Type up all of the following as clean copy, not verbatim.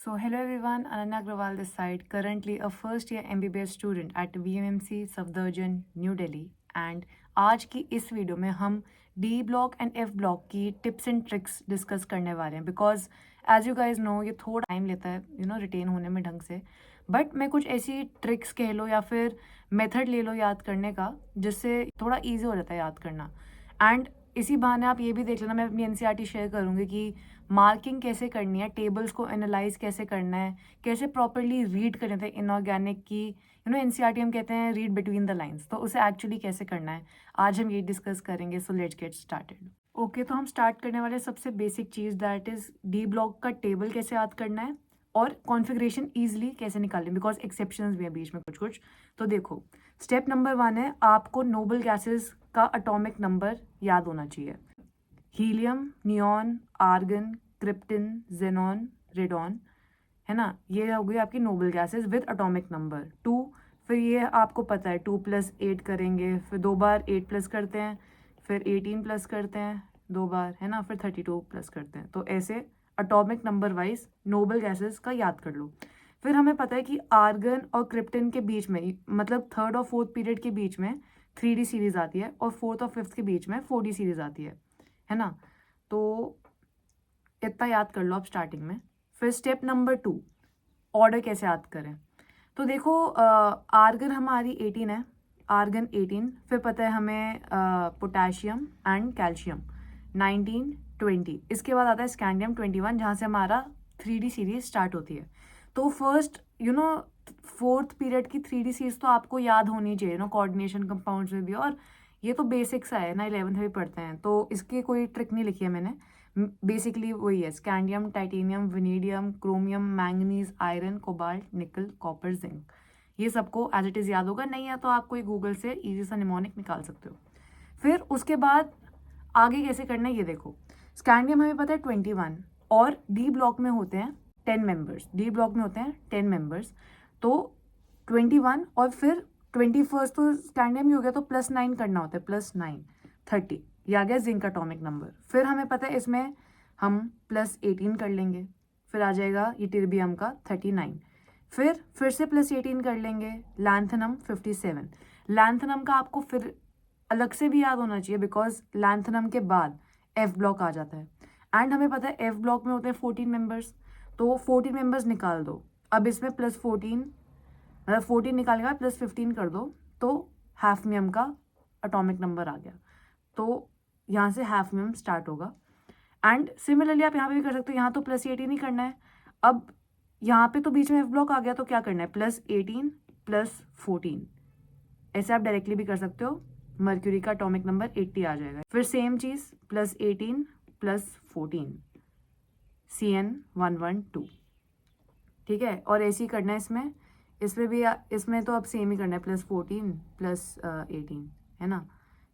So, hello everyone, Ananya Agrawal this side, currently a first year MBBS student at VMMC Safdarjung, New Delhi. And आज की इस video में हम D block and F block की tips and tricks discuss करने वाले हैं because as you guys know ये थोड़ा टाइम लेता है रिटेन होने में ढंग से. बट मैं कुछ ऐसी ट्रिक्स कह लो या फिर मेथड ले लो याद करने का जिससे थोड़ा ईजी हो जाता है याद करना. एंड इसी बहाने आप ये भी देख लेना, मैं अपनी एनसीईआरटी शेयर करूँगी कि मार्किंग कैसे करनी है, टेबल्स को एनालाइज कैसे करना है, कैसे प्रॉपरली रीड करने थे इनऑर्गेनिक की एनसीईआरटी हम कहते हैं रीड बिटवीन द लाइंस, तो उसे एक्चुअली कैसे करना है आज हम ये डिस्कस करेंगे. So let's get started. Okay, तो हम स्टार्ट करने वाले सबसे basic cheese that is D block का टेबल कैसे याद करना है और कॉन्फ़िगरेशन ईजिली कैसे निकालनी, बिकॉज एक्सेप्शंस भी हैं बीच में कुछ कुछ. तो देखो, स्टेप नंबर 1 है आपको नोबल गैसेस का एटॉमिक नंबर याद होना चाहिए. Helium, neon, argon, krypton, xenon, radon, है ना. ये हो गई आपकी noble gases with atomic number 2. फिर ये आपको पता है 2 + 8 करेंगे, फिर 2 बार 8 प्लस करते हैं, फिर 18 प्लस करते हैं 2 बार, है ना, फिर 32 प्लस करते हैं. तो ऐसे atomic number wise Nobel gases का याद कर लो. फिर हमें पता है कि आर्गन और क्रिप्टन के बीच में, मतलब थर्ड और फोर्थ पीरियड के बीच में 3D सीरीज आती है और फोर्थ और फिफ्थ के बीच में 4D सीरीज आती है ना. तो इतना याद कर लो आप स्टार्टिंग में. फिर स्टेप नंबर 2, ऑर्डर कैसे याद करें. तो देखो, आर्गन हमारी 18 है, आर्गन 18. फिर पता है हमें पोटेशियम एंड कैल्शियम 19, 20. इसके बाद आता है स्कैंडियम 21, जहाँ से हमारा 3D सीरीज स्टार्ट होती है. तो फर्स्ट फोर्थ पीरियड की 3D सीरीज तो आपको याद होनी चाहिए कोऑर्डिनेशन कंपाउंड्स में भी. और ये तो बेसिक सा है ना, 11th में भी पढ़ते हैं, तो इसकी कोई ट्रिक नहीं लिखी है मैंने. बेसिकली वही है, scandium, titanium, vanadium, chromium, manganese, iron, cobalt, निकल, कॉपर, जिंक. ये सबको एज इट इज़ याद होगा. नहीं है तो आप कोई गूगल से इजी सा निमोनिक निकाल सकते हो. फिर उसके बाद आगे कैसे करना है ये देखो. स्कैंडियम हमें पता है 21 और डी ब्लॉक में होते हैं 10 मेंबर्स. डी ब्लॉक में होते हैं 10 मेंबर्स. तो 21 और फिर 21 तो स्कैंडियम ही हो गया, तो +9 करना होता है, +9 30. ये आ गया जिंक एटॉमिक नंबर. फिर हमें पता है इसमें हम +18 कर लेंगे, फिर आ जाएगा ये टिर्बियम का 39. फिर से +18 कर लेंगे, लैंथनम 57. लैंथनम का आपको फिर अलग से भी याद होना चाहिए बिकॉज लैंथनम के बाद एफ ब्लॉक आ जाता है. एंड हमें पता है एफ ब्लॉक में होते हैं 14 मेंबर्स, तो 14 मेंबर्स निकाल दो. अब इसमें +14, मतलब 14 निकालने के बाद +15 कर दो, तो हाफमियम का एटॉमिक नंबर आ गया. तो यहाँ से हाफमियम स्टार्ट होगा. एंड सिमिलरली आप यहाँ पे भी कर सकते हो. यहाँ तो +18 ही करना है. अब यहाँ पे तो बीच में एफ ब्लॉक आ गया, तो क्या करना है, +18 +14. ऐसे आप डायरेक्टली भी कर सकते हो. मर्क्यूरी का एटॉमिक नंबर 80 आ जाएगा. फिर सेम चीज़ +18 +14, CN112. ठीक है, और ऐसे ही करना है इसमें. इसमें भी इसमें तो अब सेम ही करना है, +14 +18, है ना.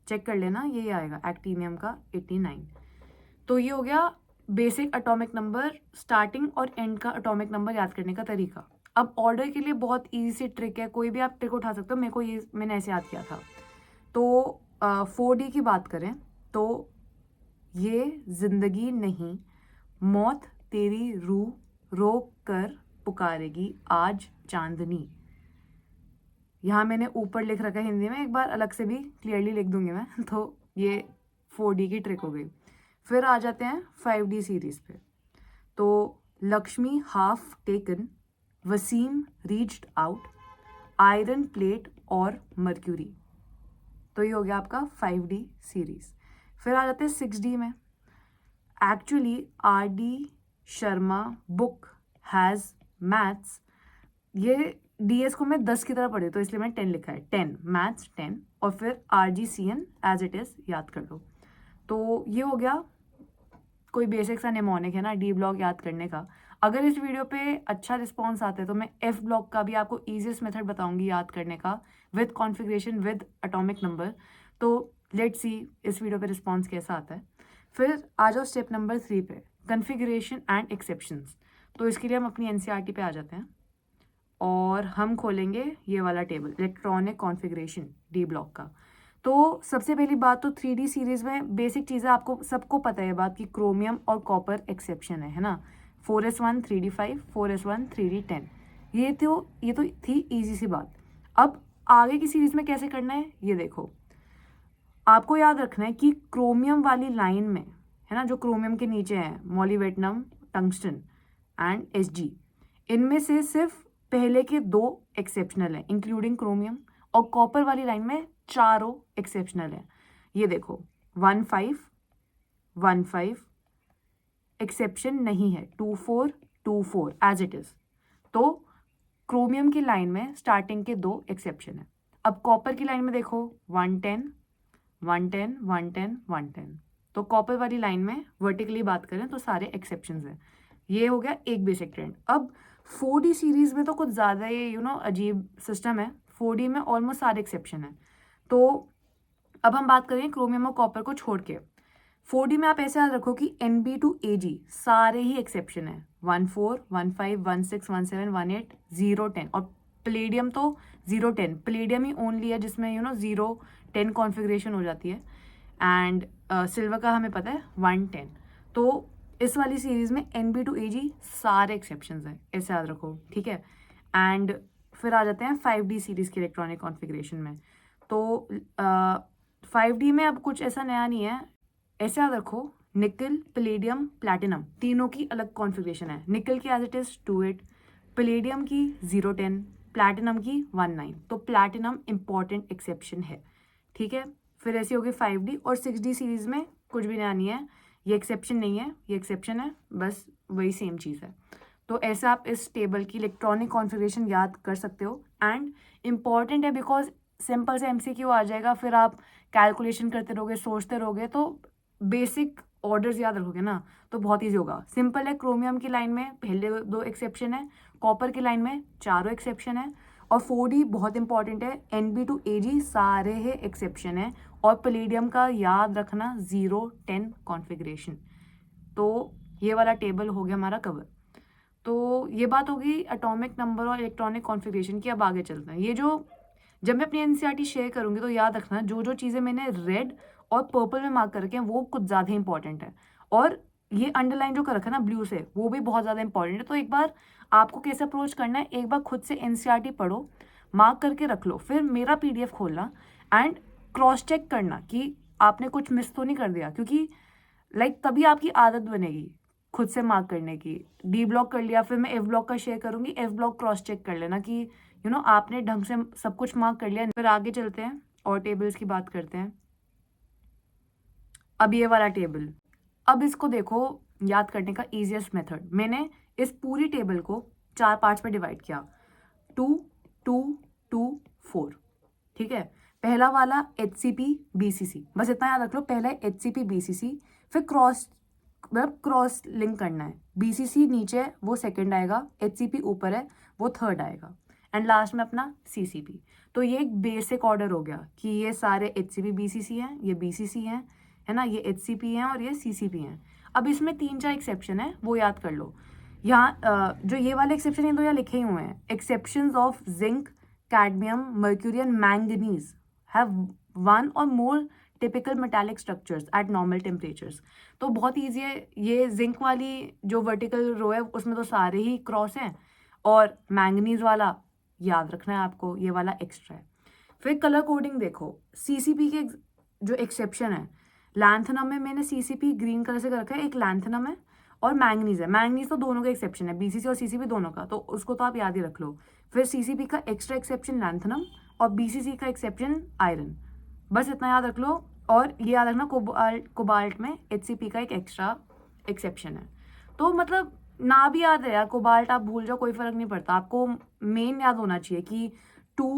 चेक कर लेना, यही आएगा एक्टीनियम का 89. तो ये हो गया बेसिक एटॉमिक नंबर, स्टार्टिंग और एंड का एटॉमिक नंबर याद करने का तरीका. अब ऑर्डर के लिए बहुत इजी सी ट्रिक है, कोई भी आप ट्रिक उठा सकते हो. मैंने ऐसे याद किया था. तो 4D की बात करें तो ये जिंदगी नहीं, मौत तेरी रूह रोक कर पुकारेगी आज चांदनी. यहाँ मैंने ऊपर लिख रखा है हिंदी में, एक बार अलग से भी क्लियरली लिख दूंगी मैं. तो ये 4D की ट्रिक हो गई. फिर आ जाते हैं 5D सीरीज पे. तो Lakshmi half taken, Wasim reached out, iron plate और मर्क्यूरी. तो ये हो गया आपका 5D सीरीज. फिर आ जाते हैं 6D में. Actually RD Sharma book has maths. ये DS को मैं 10 की तरह पढ़ी, तो इसलिए मैंने 10 लिखा है. 10 मैथ्स 10, और फिर RGCN एज इट इज़ याद कर लो. तो ये हो गया कोई बेसिक सा निमोनिक, है ना, डी ब्लॉक याद करने का. अगर इस वीडियो पे अच्छा रिस्पॉन्स आता है तो मैं एफ ब्लॉक का भी आपको ईजिएस्ट मेथड बताऊंगी याद करने का, with configuration with atomic number. तो लेट्स सी इस वीडियो पे रिस्पॉन्स कैसा आता है. फिर आ जाओ स्टेप नंबर 3 पे, कन्फिगरेशन एंड एक्सेप्शंस. तो इसके लिए हम अपनी एनसीईआरटी पे आ जाते हैं और हम खोलेंगे ये वाला table, electronic configuration D block का. तो सबसे पहली बात तो 3D सीरीज में बेसिक चीज़ें आपको सबको पता है बात कि क्रोमियम और कॉपर एक्सेप्शन है ना. 4s1 3d5, 4s1 3d10। ये तो थी इजी सी बात। अब आगे की सीरीज में कैसे करना है ये देखो। आपको याद रखना है कि क्रोमियम वाली लाइन में, है ना, जो क्रोमियम के नीचे है मोलिब्डेनम, टंगस्टन एंड Hg, इनमें से सिर्फ पहले के 2 एक्सेप्शनल है इंक्लूडिंग क्रोमियम, और कॉपर वाली लाइन में चारों एक्सेप्शनल है। ये देखो 1 5 1 5 एक्सेप्शन नहीं है, 2 4 2 4 एज इट इज। तो क्रोमियम की लाइन में स्टार्टिंग के 2 एक्सेप्शन है। अब कॉपर की लाइन में देखो 1 10 1 10 1 10 1 10। तो कॉपर वाली लाइन में वर्टिकली बात करें तो सारे एक्सेप्शंस हैं। ये हो गया एक बेसिक ट्रेंड। अब 4D सीरीज में तो कुछ ज़्यादा ही अजीब सिस्टम है। 4D में ऑलमोस्ट सारे एक्सेप्शन है। तो अब हम बात करें क्रोमियम और कॉपर को छोड़ के। 4D में आप ऐसे याद रखो कि NB to AG सारे ही एक्सेप्शन है, 1 4 1 5 1 6 1 7 1 8 0 10। और प्लेडियम तो 0 10, प्लेडियम ही ओनली है जिसमें 0 10 कॉन्फ़िगरेशन हो जाती है। एंड सिल्वर का हमें पता है 1 10। तो इस वाली सीरीज में NB to AG सारे एक्सेप्शंस हैं, ऐसे याद रखो, ठीक है। एंड फिर आ जाते हैं 5D सीरीज के इलेक्ट्रॉनिक कॉन्फ़िगरेशन में। तो 5D में अब कुछ ऐसा नया नहीं है। ऐसे याद रखो, निकल, प्लेडियम, प्लैटिनम तीनों की अलग कॉन्फ़िगरेशन है। निकल की एज इट इज़ 2 8, प्लेडियम की 0 10, प्लैटिनम की 1 9। तो प्लैटिनम इंपॉर्टेंट एक्सेप्शन है, ठीक है। फिर ऐसी होगी 5D और 6D सीरीज में कुछ भी नया नहीं है। ये एक्सेप्शन नहीं है, ये एक्सेप्शन है, बस वही सेम चीज़ है। तो ऐसे आप इस टेबल की इलेक्ट्रॉनिक कॉन्फ़िगरेशन याद कर सकते हो। एंड इम्पॉर्टेंट है बिकॉज सिंपल से MCQ आ जाएगा, फिर आप कैलकुलेशन करते रहोगे, सोचते रहोगे, तो बेसिक ऑर्डर्स याद रखोगे ना तो बहुत ईजी होगा। सिंपल है, क्रोमियम की लाइन में पहले 2 एक्सेप्शन है, कॉपर की लाइन में चारों एक्सेप्शन है, और 4D बहुत इंपॉर्टेंट है, NB to AG सारे ही एक्सेप्शन है, और प्लेडियम का याद रखना 0 10 कॉन्फ़िगरेशन। तो ये वाला टेबल हो गया हमारा कवर। तो ये बात होगी एटॉमिक नंबर और इलेक्ट्रॉनिक कॉन्फ़िगरेशन की। अब आगे चलते हैं। ये जो जब मैं अपनी NCERT शेयर करूंगी तो याद रखना जो जो चीज़ें मैंने रेड और पर्पल में मार्क कर रखे हैं वो कुछ ज़्यादा इंपॉर्टेंट है, और ये अंडरलाइन जो कर रखा है ना ब्लू से वो भी बहुत ज़्यादा इंपॉर्टेंट है। तो एक बार आपको कैसे अप्रोच करना है, एक बार खुद से NCERT पढ़ो, मार्क करके रख लो, फिर मेरा PDF खोलना एंड क्रॉस चेक करना कि आपने कुछ मिस तो नहीं कर दिया, क्योंकि तभी आपकी आदत बनेगी खुद से मार्क करने की। D ब्लॉक कर लिया, फिर मैं F ब्लॉक का शेयर करूंगी, F ब्लॉक क्रॉस चेक कर लेना कि आपने ढंग से सब कुछ मार्क कर लिया। फिर आगे चलते हैं और टेबल्स की बात करते हैं। अब ये वाला टेबल, अब इसको देखो, याद करने का इजीएस्ट मेथड, मैंने इस पूरी टेबल को 4 पार्ट्स में डिवाइड किया, 2 2 2 4, ठीक है। पहला वाला HCP BCC, बस इतना याद रख लो, पहला है HCP BCC, फिर क्रॉस लिंक करना है। BCC नीचे है वो सेकंड आएगा, HCP ऊपर है वो थर्ड आएगा, एंड लास्ट में अपना CCP। तो ये एक बेसिक ऑर्डर हो गया कि ये सारे HCP BCC हैं, ये BCC हैं, है ना, ये HCP हैं और ये CCP हैं। अब इसमें 3-4 एक्सेप्शन है, वो याद कर लो। यहाँ जो ये वाले एक्सेप्शन है तो यहाँ लिखे ही हुए हैं, exceptions of zinc, cadmium, mercury and manganese have 1 or more typical metallic structures eight normal temperatures. तो बहुत ईजी है, ये जिंक वाली जो वर्टिकल रो है उसमें तो सारे ही क्रॉस हैं, और मैंगनीज वाला याद रखना है आपको, ये वाला एक्स्ट्रा है। फिर कलर कोडिंग देखो, CCP के जो एक्सेप्शन है, लैंथनम में मैंने CCP ग्रीन कलर से कर रखा है, एक लैंथनम है और मैंगनीज है। मैंगनीज तो दोनों का एक्सेप्शन है, BCC और CCP दोनों का, तो उसको तो आप याद ही रख लो। फिर CCP का एक्स्ट्रा एक्सेप्शन लैंथनम और BCC का एक्सेप्शन आयरन, बस इतना याद रख लो। और ये याद रखना कोबाल्ट में HCP का एक एक्स्ट्रा एक्सेप्शन है। तो मतलब ना भी याद है यार, कोबाल्ट आप भूल जाओ, कोई फर्क नहीं पड़ता, आपको मेन याद होना चाहिए कि 2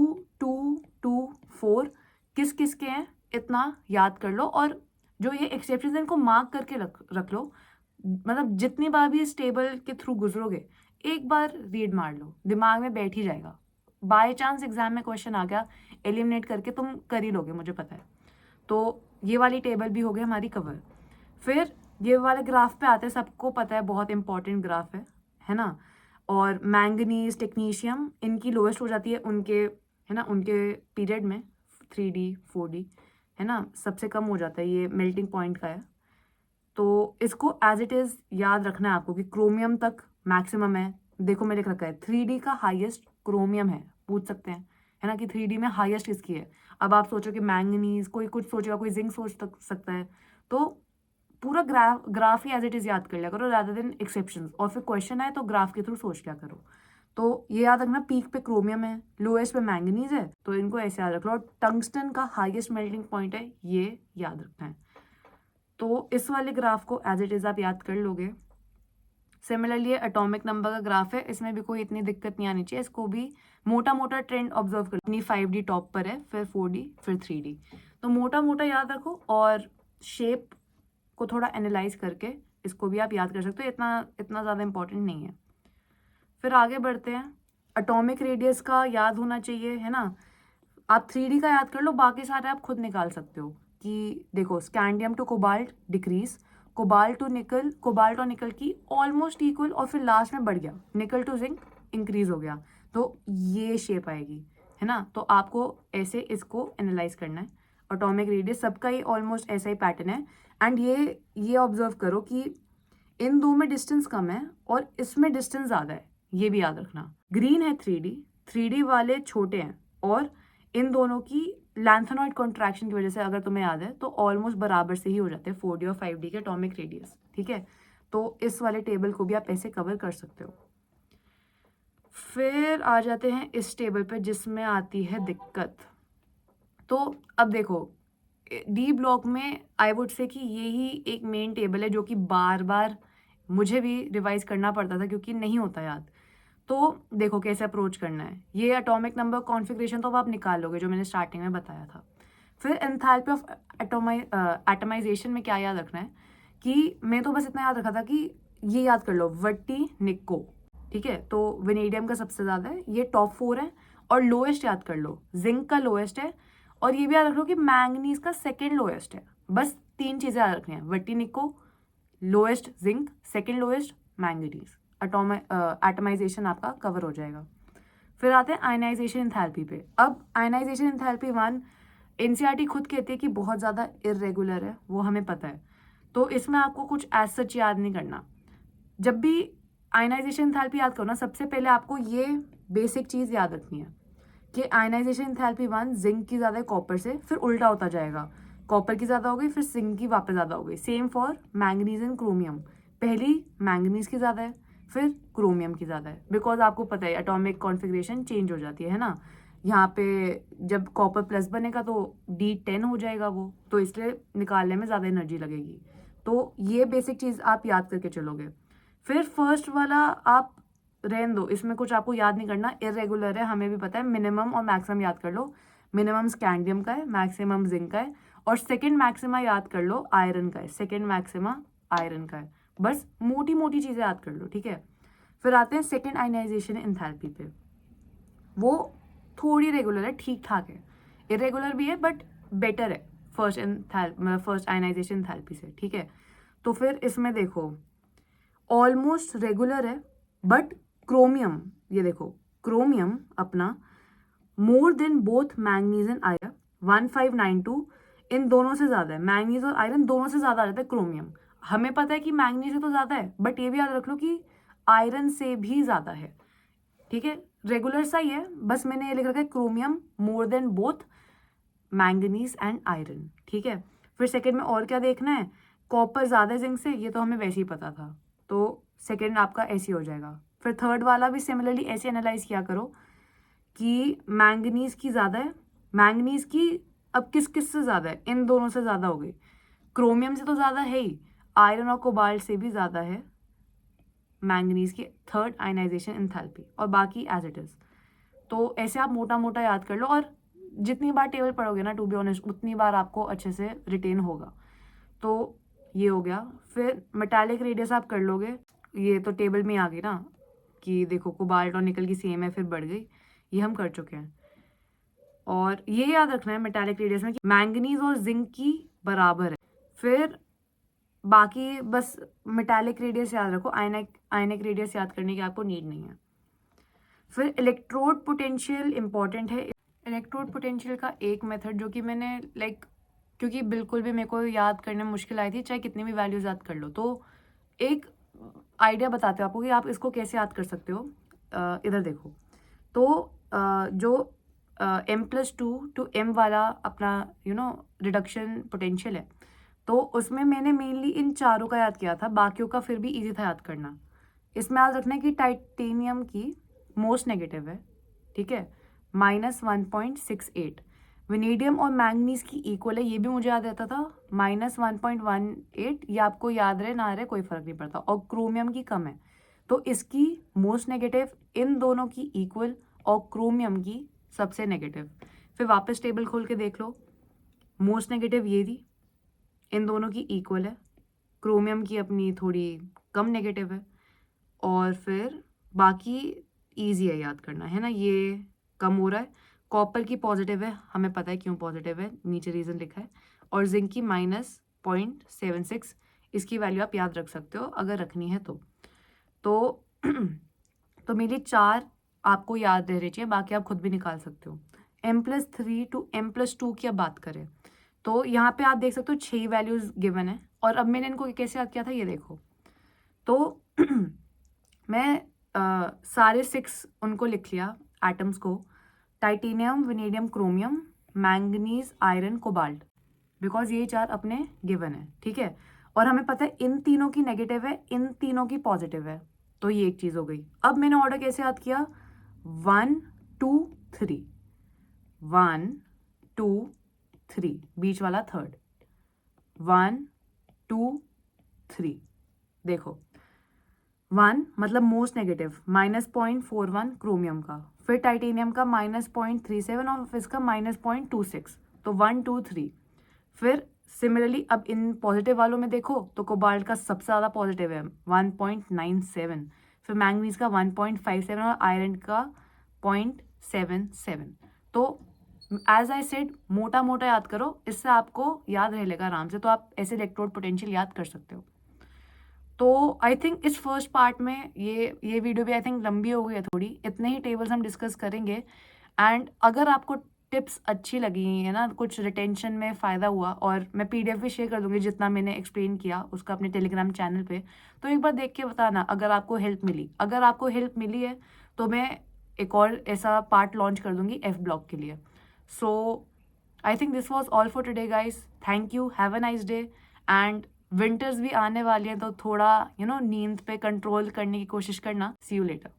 2 2 4 किस किस के हैं, इतना याद कर लो। और जो ये एक्सेप्शन है इनको मार्क करके रख लो, मतलब जितनी बार भी इस टेबल के थ्रू गुजरोगे एक बार रीड मार लो, दिमाग में बैठ ही जाएगा। बाय चांस एग्जाम में क्वेश्चन आ गया, एलिमिनेट करके तुम कर ही लोगे, मुझे पता है। तो ये वाली टेबल भी हो गई हमारी कवर। फिर ये वाले ग्राफ पे आते हैं, सबको पता है बहुत इंपॉर्टेंट ग्राफ है ना। और मैंगनीज, टेक्नीशियम, इनकी लोएस्ट हो जाती है उनके, है ना, उनके पीरियड में 3D 4D, है ना, सबसे कम हो जाता है, ये मेल्टिंग पॉइंट का है। तो इसको एज इट इज़ याद रखना है आपको कि क्रोमियम तक मैक्सिमम है। देखो मैं लिख रखा है 3D का हाईएस्ट क्रोमियम है, पूछ सकते हैं है ना कि 3D में हाईएस्ट किसकी है। अब आप सोचो कि मैंगनीज, कोई कुछ सोचेगा, कोई जिंक सोच सकता है। तो पूरा ग्राफ ही एज इट इज़ याद कर लिया करो रादर देन एक्सेप्शंस, और फिर क्वेश्चन आए तो ग्राफ के थ्रू सोच लिया करो। तो ये याद रखना, पीक पे क्रोमियम है, लोएस्ट पे मैंगनीज है, तो इनको ऐसे याद रख लो। और टंगस्टन का हाईएस्ट मेल्टिंग पॉइंट है, ये याद रखना है। तो इस वाले ग्राफ को एज इट इज़ आप याद कर लोगे। सिमिलरली एटॉमिक नंबर का ग्राफ है, इसमें भी कोई इतनी दिक्कत नहीं आनी चाहिए। इसको भी मोटा मोटा ट्रेंड ऑब्जर्व कर, अपनी 5D टॉप पर है, फिर 4D, फिर 3D। तो मोटा मोटा याद रखो, और शेप को थोड़ा एनालाइज करके इसको भी आप याद कर सकते हो, इतना ज़्यादा इंपॉर्टेंट नहीं है। फिर आगे बढ़ते हैं। एटॉमिक रेडियस का याद होना चाहिए, है ना। आप 3D का याद कर लो, बाकी सारे आप खुद निकाल सकते हो। कि देखो scandium to cobalt decrease, cobalt to nickel, cobalt और निकल की ऑलमोस्ट इक्वल, और फिर लास्ट में बढ़ गया निकल टू जिंक इंक्रीज हो गया, तो ये शेप आएगी, है ना। तो आपको ऐसे इसको एनालाइज करना है। एटॉमिक रेडियस सबका ही ऑलमोस्ट ऐसा ही पैटर्न है। एंड ये ऑब्जर्व करो कि इन दो में डिस्टेंस कम है और इसमें डिस्टेंस ज़्यादा है, ये भी याद रखना। ग्रीन है 3D वाले छोटे हैं, और इन दोनों की लैंथेनॉइड कॉन्ट्रैक्शन की वजह से, अगर तुम्हें याद है, तो ऑलमोस्ट बराबर से ही हो जाते हैं 4D और 5D के एटॉमिक रेडियस, ठीक है। तो इस वाले टेबल को भी आप ऐसे कवर कर सकते हो। फिर आ जाते हैं इस टेबल पे जिसमें आती है दिक्कत। तो अब देखो डी ब्लॉक में आई वुड से कि यही एक मेन टेबल है जो कि बार बार मुझे भी रिवाइज करना पड़ता था क्योंकि नहीं होता याद। तो देखो कैसे अप्रोच करना है। ये एटॉमिक नंबर कॉन्फ़िगरेशन तो अब आप निकाल लोगे, जो मैंने स्टार्टिंग में बताया था। फिर एंथैल्पी ऑफ एटमाइजेशन में क्या याद रखना है, कि मैं तो बस इतना याद रखा था कि ये याद कर लो, वट्टी निक्को, ठीक है। तो वेनेडियम का सबसे ज़्यादा है, ये टॉप 4 है। और लोएस्ट याद कर लो, जिंक का लोएस्ट है। और ये भी याद रख लो कि मैंगनीज का सेकेंड लोएस्ट है। बस 3 चीज़ें याद रखनी है, वट्टी निक्को, lowest zinc, second lowest manganese. Atomisation आपका कवर हो जाएगा। फिर आते हैं आयनाइजेशन एंथैल्पी पे। अब आयनाइजेशन एंथैल्पी 1 एनसीईआरटी खुद कहती है कि बहुत ज़्यादा इरेगुलर है, वो हमें पता है। तो इसमें आपको कुछ एज सच याद नहीं करना। जब भी आयनाइजेशन एंथैल्पी याद करो ना, सबसे पहले आपको ये बेसिक चीज़ याद रखनी है कि आयनाइजेशन एंथैल्पी 1 जिंक की ज़्यादा है कॉपर से, फिर उल्टा होता जाएगा, कॉपर की ज़्यादा हो गई, फिर जिंक की वापस ज़्यादा हो गई। Same for manganese and chromium, पहली मैंगनीज की ज़्यादा है, फिर क्रोमियम की ज़्यादा है। बिकॉज आपको पता है एटॉमिक कॉन्फ़िगरेशन चेंज हो जाती है ना। यहाँ पे जब कॉपर प्लस बनेगा तो D10 हो जाएगा वो, तो इसलिए निकालने में ज़्यादा एनर्जी लगेगी। तो ये बेसिक चीज़ आप याद करके चलोगे। फिर फर्स्ट वाला आप रहने दो, इसमें कुछ आपको याद नहीं करना, इरेगुलर है, हमें भी पता है। मिनिमम और मैक्सिमम याद कर लो, मिनिमम स्कैंडियम का है, मैक्सिमम जिंक का है। और सेकेंड मैक्सिमा याद कर लो, आयरन का है, सेकेंड मैक्सिमा आयरन का है। बस मोटी मोटी चीज़ें याद कर लो, ठीक है। फिर आते हैं सेकेंड आयनाइजेशन एंथैल्पी पे। वो थोड़ी रेगुलर है, ठीक ठाक है, इरेगुलर भी है बट बेटर है फर्स्ट आयनाइजेशन एंथैल्पी से, ठीक है। तो फिर इसमें देखो ऑलमोस्ट रेगुलर है, बट क्रोमियम, ये देखो क्रोमियम अपना more than both manganese and iron 1592, इन दोनों से ज़्यादा है। मैंगनीज और आयरन दोनों से ज़्यादा आ जाता है क्रोमियम। हमें पता है कि मैंगनीज से तो ज़्यादा है, बट ये भी याद रख लो कि आयरन से भी ज़्यादा है, ठीक है। रेगुलर सा ही है, बस मैंने ये लिख रखा है chromium more than both manganese and iron, ठीक है। फिर सेकेंड में और क्या देखना है, कॉपर ज़्यादा जिंक से, ये तो हमें वैसे ही पता था, तो सेकेंड आपका ऐसे हो जाएगा। फिर थर्ड वाला भी सिमिलरली ऐसे एनालाइज किया करो कि मैंगनीज की ज़्यादा है, मैंगनीज की अब किस किस से ज़्यादा है, इन दोनों से ज़्यादा हो गई, क्रोमियम से तो ज़्यादा है ही, आयरन और कोबाल्ट से भी ज़्यादा है मैंगनीज की थर्ड आयनाइजेशन एंथैल्पी, और बाकी एज इट इज़। तो ऐसे आप मोटा मोटा याद कर लो, और जितनी बार टेबल पढ़ोगे ना, टू बी ऑनेस्ट, उतनी बार आपको अच्छे से रिटेन होगा। तो ये हो गया। फिर मेटालिक रेडियस आप कर लोगे, ये तो टेबल में आ गई ना कि देखो कोबाल्ट और निकल की सेम है, फिर बढ़ गई, ये हम कर चुके हैं। और ये याद रखना है मेटालिक रेडियस में कि मैंगनीज और जिंक की बराबर है। फिर बाकी बस मेटालिक रेडियस याद रखो, आयनिक रेडियस याद करने की आपको नीड नहीं है। फिर इलेक्ट्रोड पोटेंशियल इंपॉर्टेंट है। इलेक्ट्रोड पोटेंशियल का एक मेथड जो कि मैंने क्योंकि बिल्कुल भी मेरे को याद करने में मुश्किल आई थी, चाहे कितनी भी वैल्यूज याद कर लो। तो एक आइडिया बताते हो आपको कि आप इसको कैसे याद कर सकते हो। इधर देखो, तो जो m+2 टू m वाला अपना रिडक्शन पोटेंशियल है, तो उसमें मैंने मेनली इन चारों का याद किया था, बाकियों का फिर भी इजी था याद करना। इसमें याद रखना है कि टाइटेनियम की मोस्ट नेगेटिव है, ठीक है, -1.68। वेनेडियम और मैंगनीज की इक्वल है, ये भी मुझे याद रहता था, -1.18। ये आपको याद रहे ना रहे कोई फर्क नहीं पड़ता। और क्रोमियम की कम है, तो इसकी मोस्ट नेगेटिव इन दोनों की इक्वल और क्रोमियम की सबसे नेगेटिव। फिर वापस टेबल खोल के देख लो, मोस्ट नेगेटिव ये थी, इन दोनों की इक्वल है, क्रोमियम की अपनी थोड़ी कम नेगेटिव है, और फिर बाकी ईजी है याद करना, है ना, ये कम हो रहा है। कॉपर की पॉजिटिव है, हमें पता है क्यों पॉजिटिव है, नीचे रीज़न लिखा है। और जिंक की -0.76, इसकी वैल्यू आप याद रख सकते हो अगर रखनी है तो। तो मेरी 4 आपको याद रहनी चाहिए, बाकी आप खुद भी निकाल सकते हो। m+3 टू m+2 की अब बात करें, तो यहाँ पे आप देख सकते हो 6 वैल्यूज गिवन है। और अब मैंने इनको कैसे याद किया था ये देखो, तो मैं सारे 6 उनको लिख लिया एटम्स को, titanium, vanadium, chromium, manganese, iron, cobalt, because ये 4 अपने गिवन है, ठीक है। और हमें पता है इन तीनों की नेगेटिव है, इन तीनों की पॉजिटिव है, तो ये एक चीज़ हो गई। अब मैंने ऑर्डर कैसे याद किया, 1 2 3, 1 2 3, बीच वाला थर्ड, 1 2 3। देखो 1 मतलब मोस्ट नेगेटिव, -0.41 क्रोमियम का, फिर टाइटेनियम का -0.37 और इसका -0.26, तो 1 2 3। फिर सिमिलरली अब इन पॉजिटिव वालों में देखो, तो कोबाल्ट का सबसे ज़्यादा पॉजिटिव है 1.97, फिर मैंगनीज का 1.57 और आयरन का 0.77। तो एज आई सेड, मोटा मोटा याद करो, इससे आपको याद रह लेगा आराम से, तो आप ऐसे इलेक्ट्रोड पोटेंशियल याद कर सकते हो। तो आई थिंक इस फर्स्ट पार्ट में ये वीडियो भी आई थिंक लंबी हो गई है थोड़ी, इतने ही टेबल्स हम डिस्कस करेंगे। एंड अगर आपको टिप्स अच्छी लगी है ना, कुछ रिटेंशन में फ़ायदा हुआ, और मैं PDF भी शेयर कर दूंगी जितना मैंने एक्सप्लेन किया उसका अपने टेलीग्राम चैनल पे, तो एक बार देख के बताना अगर आपको हेल्प मिली। अगर आपको हेल्प मिली है तो मैं एक और ऐसा पार्ट लॉन्च कर दूंगी F ब्लॉक के लिए। So I think this was all for today guys, thank you, have a nice day. And winters भी आने वाली हैं, तो थोड़ा नींद पे कंट्रोल करने की कोशिश करना। सी यू लेटर।